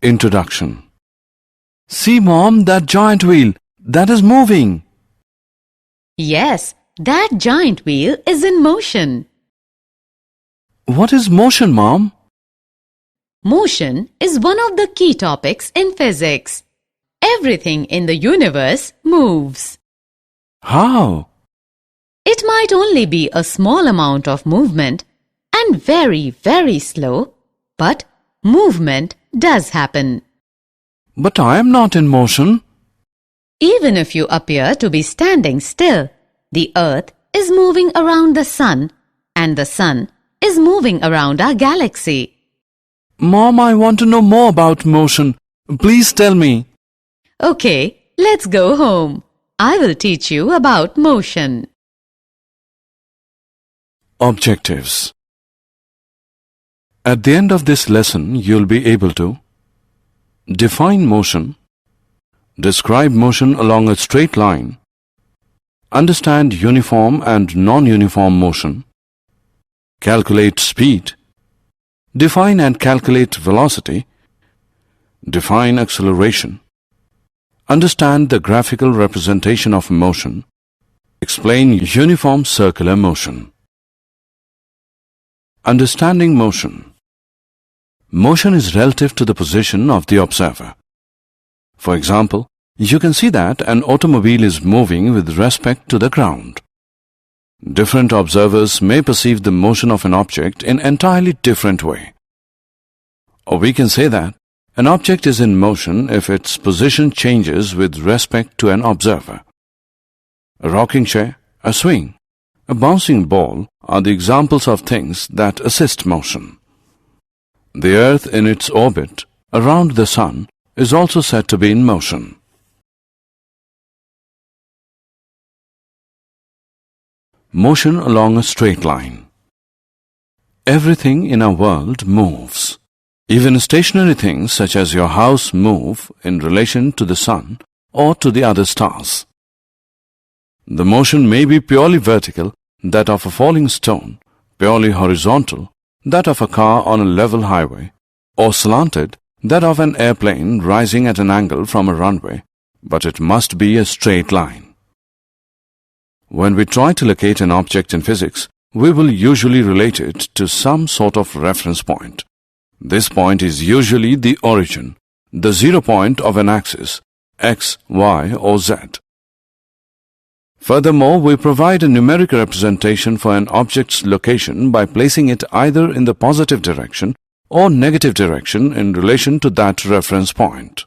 Introduction. See, Mom, that giant wheel, that is moving. Yes, that giant wheel is in motion. What is motion, Mom? Motion is one of the key topics in physics. Everything in the universe moves. How? It might only be a small amount of movement and very, very slow, but movement does happen. But I am not in motion. Even if you appear to be standing still, the earth is moving around the sun and the sun is moving around our galaxy. Mom, I want to know more about motion. Please tell me. Okay, let's go home. I will teach you about motion. Objectives. At the end of this lesson, you'll be able to define motion, describe motion along a straight line, understand uniform and non-uniform motion, calculate speed, define and calculate velocity, define acceleration, understand the graphical representation of motion, explain uniform circular motion. Understanding motion. Motion is relative to the position of the observer. For example, you can see that an automobile is moving with respect to the ground. Different observers may perceive the motion of an object in entirely different way. Or we can say that an object is in motion if its position changes with respect to an observer. A rocking chair, a swing, a bouncing ball are the examples of things that assist motion. The Earth in its orbit around the Sun is also said to be in motion. Motion along a straight line. Everything in our world moves. Even stationary things such as your house move in relation to the sun or to the other stars. The motion may be purely vertical, that of a falling stone, purely horizontal, that of a car on a level highway, or slanted, that of an airplane rising at an angle from a runway, but it must be a straight line. When we try to locate an object in physics, we will usually relate it to some sort of reference point. This point is usually the origin, the 0 point of an axis, x, y, or z. Furthermore, we provide a numeric representation for an object's location by placing it either in the positive direction or negative direction in relation to that reference point.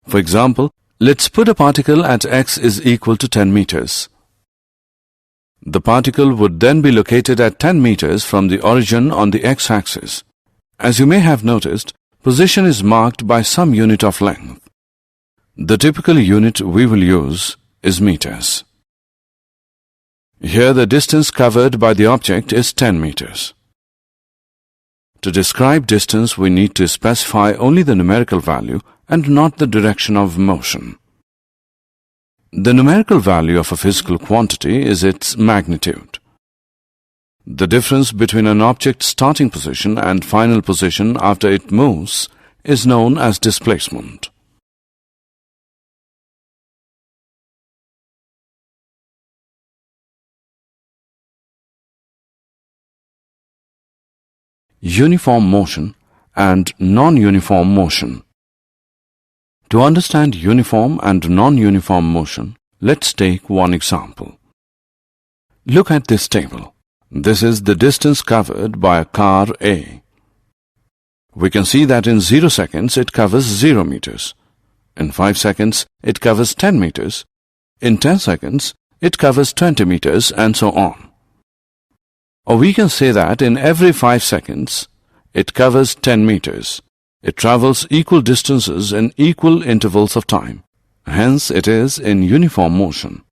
For example, let's put a particle at x is equal to 10 meters. The particle would then be located at 10 meters from the origin on the x-axis. As you may have noticed, position is marked by some unit of length. The typical unit we will use is meters. Here the distance covered by the object is 10 meters. To describe distance, we need to specify only the numerical value and not the direction of motion. The numerical value of a physical quantity is its magnitude. The difference between an object's starting position and final position after it moves is known as displacement. Uniform motion and non-uniform motion. To understand uniform and non-uniform motion, let's take one example. Look at this table. This is the distance covered by a car A. We can see that in 0 seconds it covers 0 meters. In 5 seconds it covers 10 meters. In 10 seconds it covers 20 meters and so on. Or we can say that in every 5 seconds, it covers 10 meters. It travels equal distances in equal intervals of time. Hence, it is in uniform motion.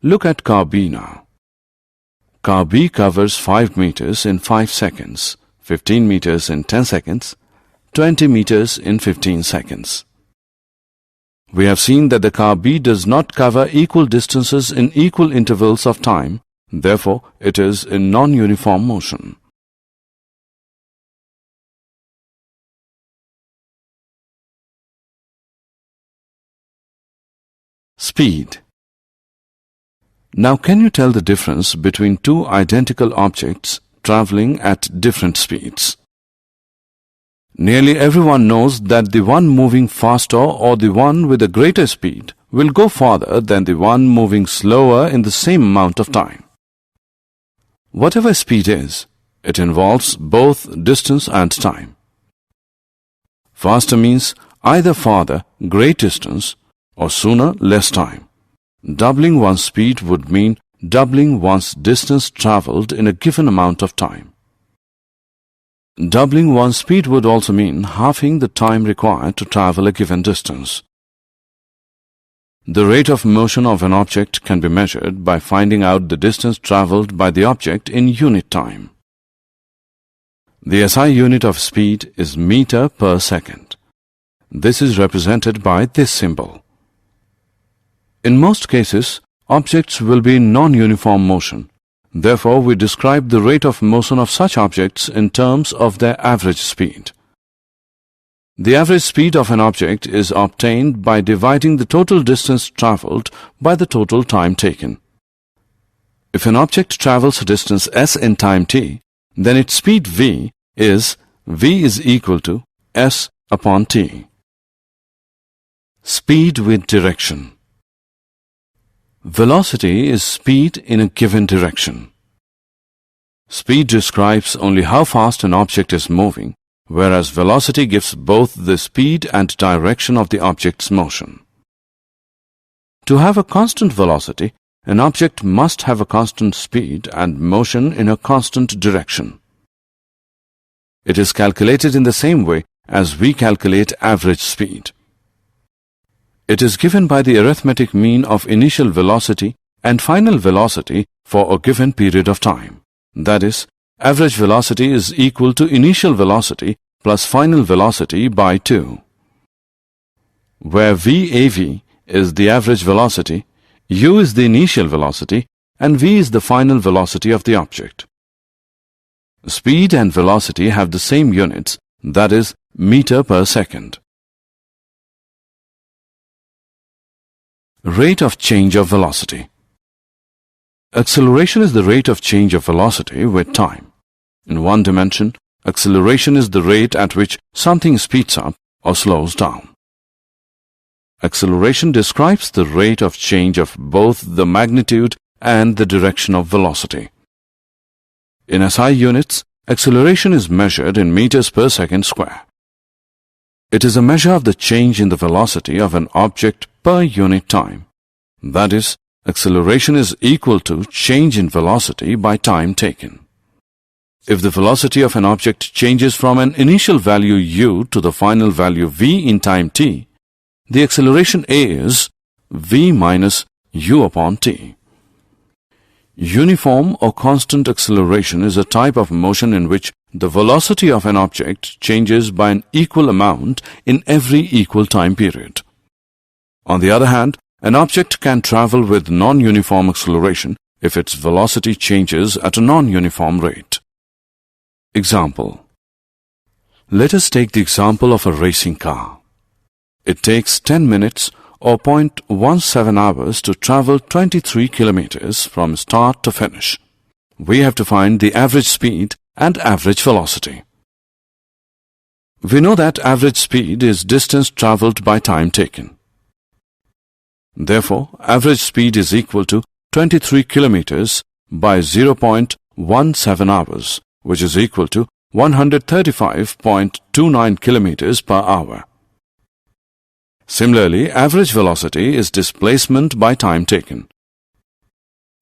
Look at car B now. Car B covers 5 meters in 5 seconds, 15 meters in 10 seconds, 20 meters in 15 seconds. We have seen that the car B does not cover equal distances in equal intervals of time. Therefore, it is in non-uniform motion. Speed. Now can you tell the difference between two identical objects traveling at different speeds? Nearly everyone knows that the one moving faster or the one with a greater speed will go farther than the one moving slower in the same amount of time. Whatever speed is, it involves both distance and time. Faster means either farther, great distance, or sooner, less time. Doubling one's speed would mean doubling one's distance traveled in a given amount of time. Doubling one's speed would also mean halving the time required to travel a given distance. The rate of motion of an object can be measured by finding out the distance traveled by the object in unit time. The SI unit of speed is meter per second. This is represented by this symbol. In most cases, objects will be in non-uniform motion. Therefore, we describe the rate of motion of such objects in terms of their average speed. The average speed of an object is obtained by dividing the total distance traveled by the total time taken. If an object travels a distance s in time t, then its speed v is equal to s upon t. Speed with direction. Velocity is speed in a given direction. Speed describes only how fast an object is moving, whereas velocity gives both the speed and direction of the object's motion. To have a constant velocity, an object must have a constant speed and motion in a constant direction. It is calculated in the same way as we calculate average speed. It is given by the arithmetic mean of initial velocity and final velocity for a given period of time. That is, average velocity is equal to initial velocity plus final velocity by 2. Where VAV is the average velocity, U is the initial velocity, and V is the final velocity of the object. Speed and velocity have the same units, that is, meter per second. Rate of change of velocity. Acceleration is the rate of change of velocity with time. In one dimension, acceleration is the rate at which something speeds up or slows down. Acceleration describes the rate of change of both the magnitude and the direction of velocity. In SI units, acceleration is measured in meters per second square. It is a measure of the change in the velocity of an object per unit time. That is, acceleration is equal to change in velocity by time taken. If the velocity of an object changes from an initial value u to the final value v in time t, the acceleration a is v minus u upon t. Uniform or constant acceleration is a type of motion in which the velocity of an object changes by an equal amount in every equal time period. On the other hand, an object can travel with non-uniform acceleration if its velocity changes at a non-uniform rate. Example. Let us take the example of a racing car. It takes 10 minutes or 0.17 hours to travel 23 kilometers from start to finish. We have to find the average speed and average velocity. We know that average speed is distance traveled by time taken. Therefore, average speed is equal to 23 kilometers by 0.17 hours, which is equal to 135.29 kilometers per hour. Similarly, average velocity is displacement by time taken.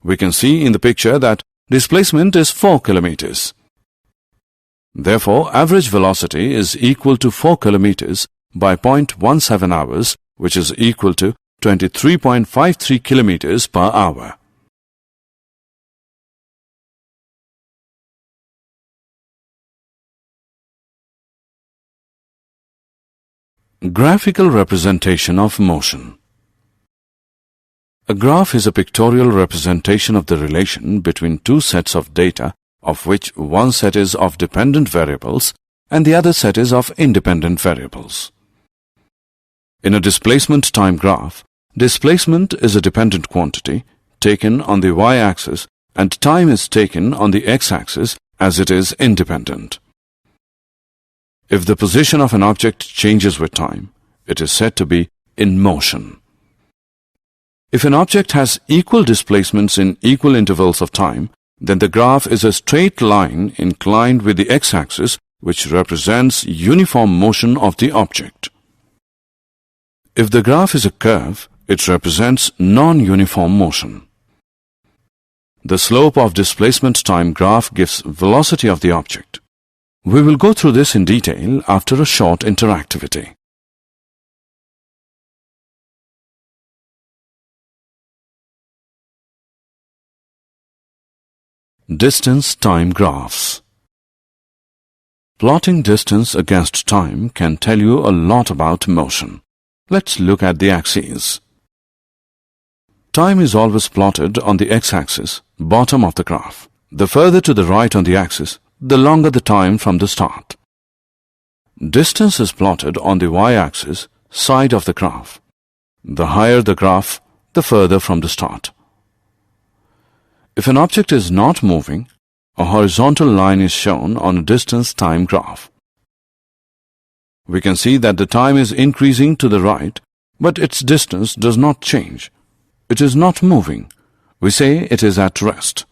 We can see in the picture that displacement is 4 kilometers. Therefore, average velocity is equal to 4 kilometers by 0.17 hours, which is equal to 23.53 kilometers per hour. Graphical representation of motion. A graph is a pictorial representation of the relation between two sets of data, of which one set is of dependent variables and the other set is of independent variables. In a displacement time graph, Displacement is a dependent quantity taken on the y-axis and time is taken on the x-axis as it is independent. If the position of an object changes with time, it is said to be in motion. If an object has equal displacements in equal intervals of time, then the graph is a straight line inclined with the x-axis, which represents uniform motion of the object. If the graph is a curve, it represents non-uniform motion. The slope of displacement time graph gives velocity of the object. We will go through this in detail after a short interactivity. Distance time graphs. Plotting distance against time can tell you a lot about motion. Let's look at the axes. Time is always plotted on the x-axis, bottom of the graph. The further to the right on the axis, the longer the time from the start. Distance is plotted on the y-axis, side of the graph. The higher the graph, the further from the start. If an object is not moving, a horizontal line is shown on a distance time graph. We can see that the time is increasing to the right, but its distance does not change. It is not moving. We say it is at rest.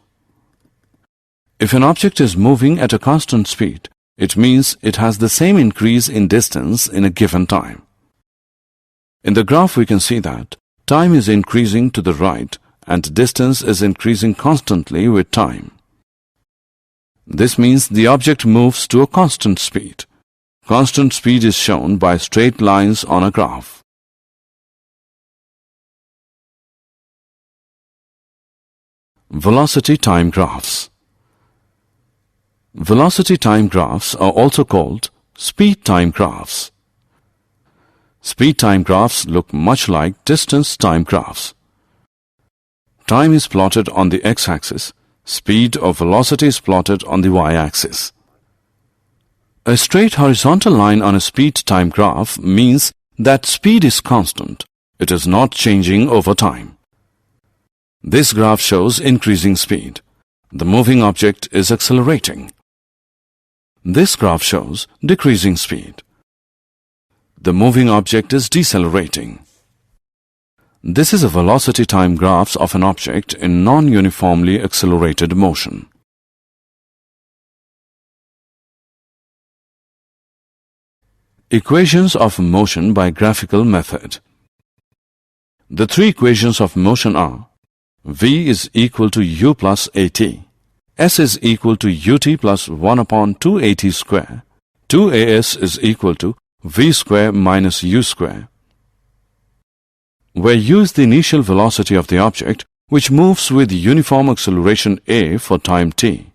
If an object is moving at a constant speed, it means it has the same increase in distance in a given time. In the graph we can see that time is increasing to the right and distance is increasing constantly with time. This means the object moves to a constant speed. Constant speed is shown by straight lines on a graph. Velocity time graphs. Velocity time graphs are also called speed time graphs. Speed time graphs look much like distance time graphs. Time is plotted on the x-axis. Speed or velocity is plotted on the y-axis. A straight horizontal line on a speed time graph means that speed is constant. It is not changing over time. This graph shows increasing speed. The moving object is accelerating. This graph shows decreasing speed. The moving object is decelerating. This is a velocity time graphs of an object in non-uniformly accelerated motion. Equations of motion by graphical method. The three equations of motion are: v is equal to u plus at, s is equal to ut plus 1 upon 2at square, 2as is equal to v square minus u square, where u is the initial velocity of the object, which moves with uniform acceleration a for time t.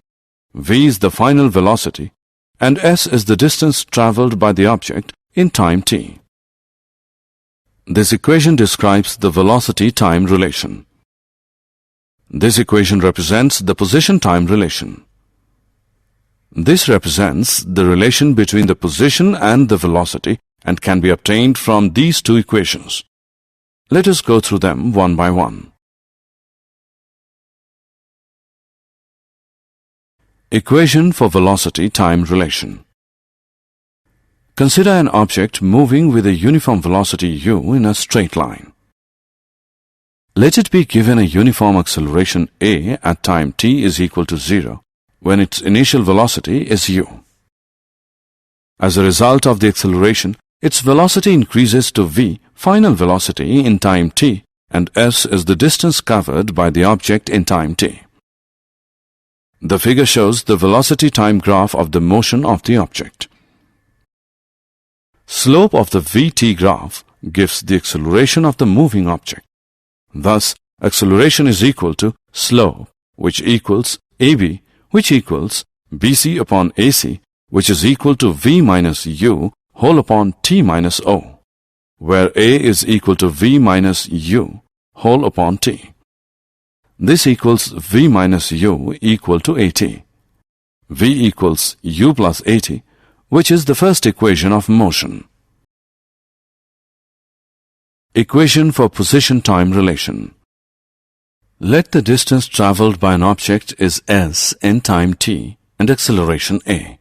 V is the final velocity, and s is the distance traveled by the object in time t. This equation describes the velocity-time relation. This equation represents the position-time relation. This represents the relation between the position and the velocity and can be obtained from these two equations. Let us go through them one by one. Equation for velocity-time relation. Consider an object moving with a uniform velocity u in a straight line. Let it be given a uniform acceleration a at time t is equal to 0 when its initial velocity is u. As a result of the acceleration, its velocity increases to v, final velocity in time t, and s is the distance covered by the object in time t. The figure shows the velocity-time graph of the motion of the object. Slope of the vt graph gives the acceleration of the moving object. Thus, acceleration is equal to slope, which equals ab, which equals bc upon ac, which is equal to v minus u whole upon t minus o, where a is equal to v minus u whole upon t. This equals v minus u equal to at. V equals u plus at, which is the first equation of motion. Equation for position-time relation. Let the distance traveled by an object is s in time t and acceleration a.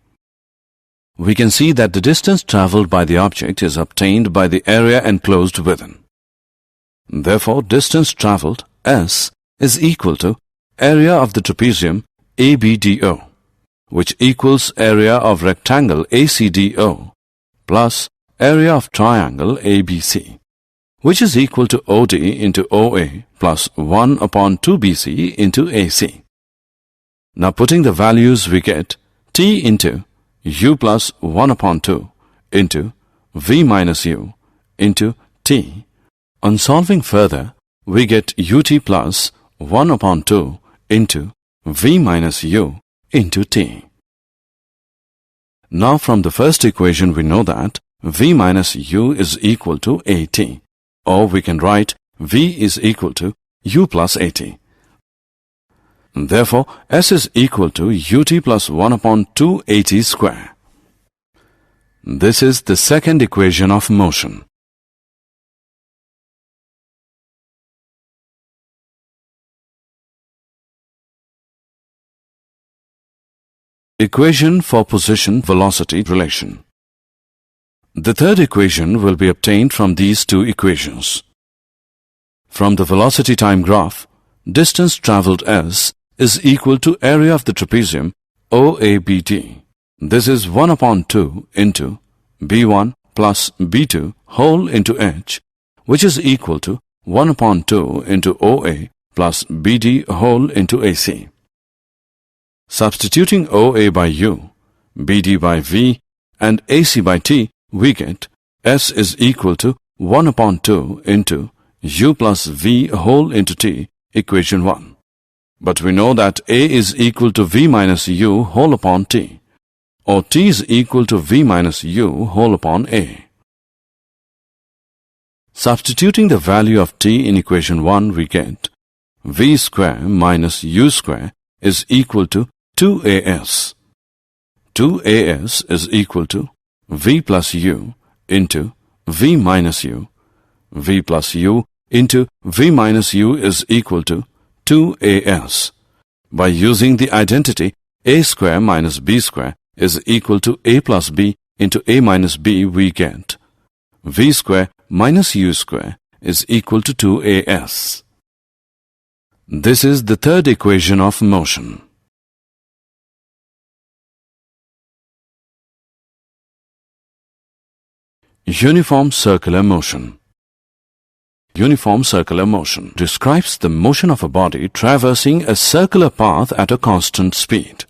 We can see that the distance traveled by the object is obtained by the area enclosed within. Therefore, distance traveled, s, is equal to area of the trapezium ABDO, which equals area of rectangle ACDO, plus area of triangle ABC, which is equal to OD into OA plus 1 upon 2BC into AC. Now putting the values, we get T into U plus 1 upon 2 into V minus U into T. On solving further, we get UT plus 1 upon 2 into V minus U into T. Now from the first equation we know that V minus U is equal to AT, or we can write V is equal to U plus AT. Therefore, S is equal to UT plus 1 upon 2 AT square. This is the second equation of motion. Equation for position-velocity relation. The third equation will be obtained from these two equations. From the velocity-time graph, distance traveled s is equal to area of the trapezium OABD. This is 1 upon 2 into B1 plus B2 whole into h, which is equal to 1 upon 2 into OA plus BD whole into AC. Substituting OA by U, BD by V, and AC by T, we get S is equal to 1 upon 2 into U plus V whole into T, equation 1. But we know that A is equal to V minus U whole upon T, or T is equal to V minus U whole upon A. Substituting the value of T in equation 1, we get V square minus U square is equal to 2AS. 2AS is equal to V plus U into V minus U. V plus U into V minus U is equal to 2AS. By using the identity A square minus B square is equal to A plus B into A minus B, we get V square minus U square is equal to 2AS. This is the third equation of motion. Uniform circular motion. Uniform circular motion describes the motion of a body traversing a circular path at a constant speed.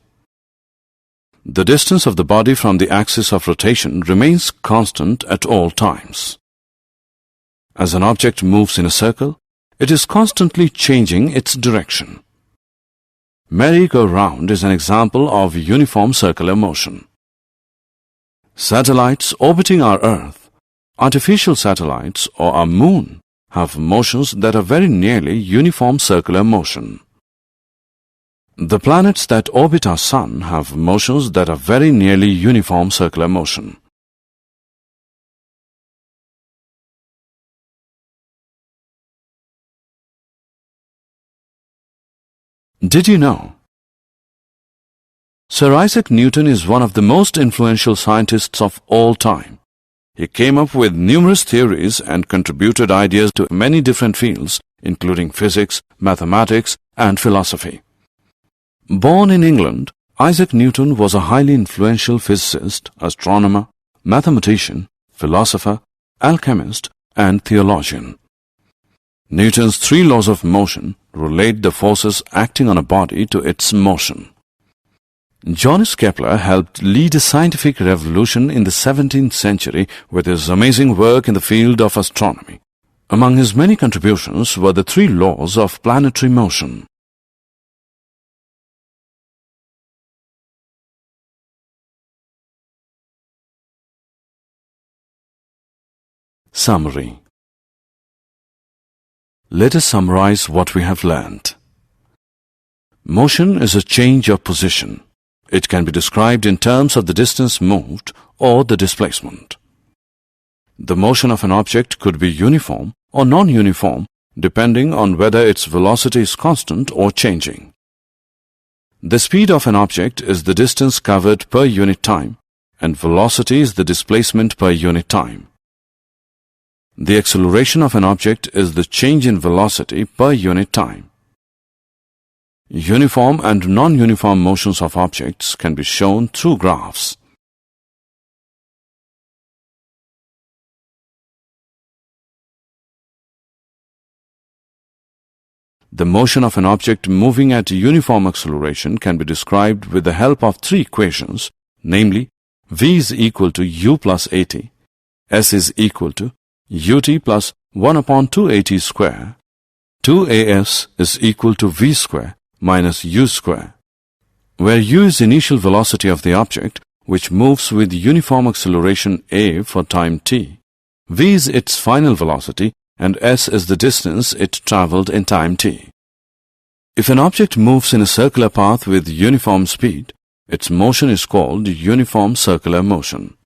The distance of the body from the axis of rotation remains constant at all times. As an object moves in a circle, it is constantly changing its direction. Merry-go-round is an example of uniform circular motion. Satellites orbiting our Earth, artificial satellites or our moon, have motions that are very nearly uniform circular motion. The planets that orbit our Sun have motions that are very nearly uniform circular motion. Did you know? Sir Isaac Newton is one of the most influential scientists of all time. He came up with numerous theories and contributed ideas to many different fields, including physics, mathematics, and philosophy. Born in England, Isaac Newton was a highly influential physicist, astronomer, mathematician, philosopher, alchemist, and theologian. Newton's 3 laws of motion relate the forces acting on a body to its motion. Johannes Kepler helped lead a scientific revolution in the 17th century with his amazing work in the field of astronomy. Among his many contributions were the 3 laws of planetary motion. Summary. Let us summarize what we have learned. Motion is a change of position. It can be described in terms of the distance moved or the displacement. The motion of an object could be uniform or non-uniform depending on whether its velocity is constant or changing. The speed of an object is the distance covered per unit time, and velocity is the displacement per unit time. The acceleration of an object is the change in velocity per unit time. Uniform and non-uniform motions of objects can be shown through graphs. The motion of an object moving at uniform acceleration can be described with the help of three equations, namely v is equal to u plus at, s is equal to ut plus 1 upon 2at square, 2as is equal to v square minus u square, where u is initial velocity of the object which moves with uniform acceleration a for time t, v is its final velocity, and s is the distance it traveled in time t. If an object moves in a circular path with uniform speed, its motion is called uniform circular motion.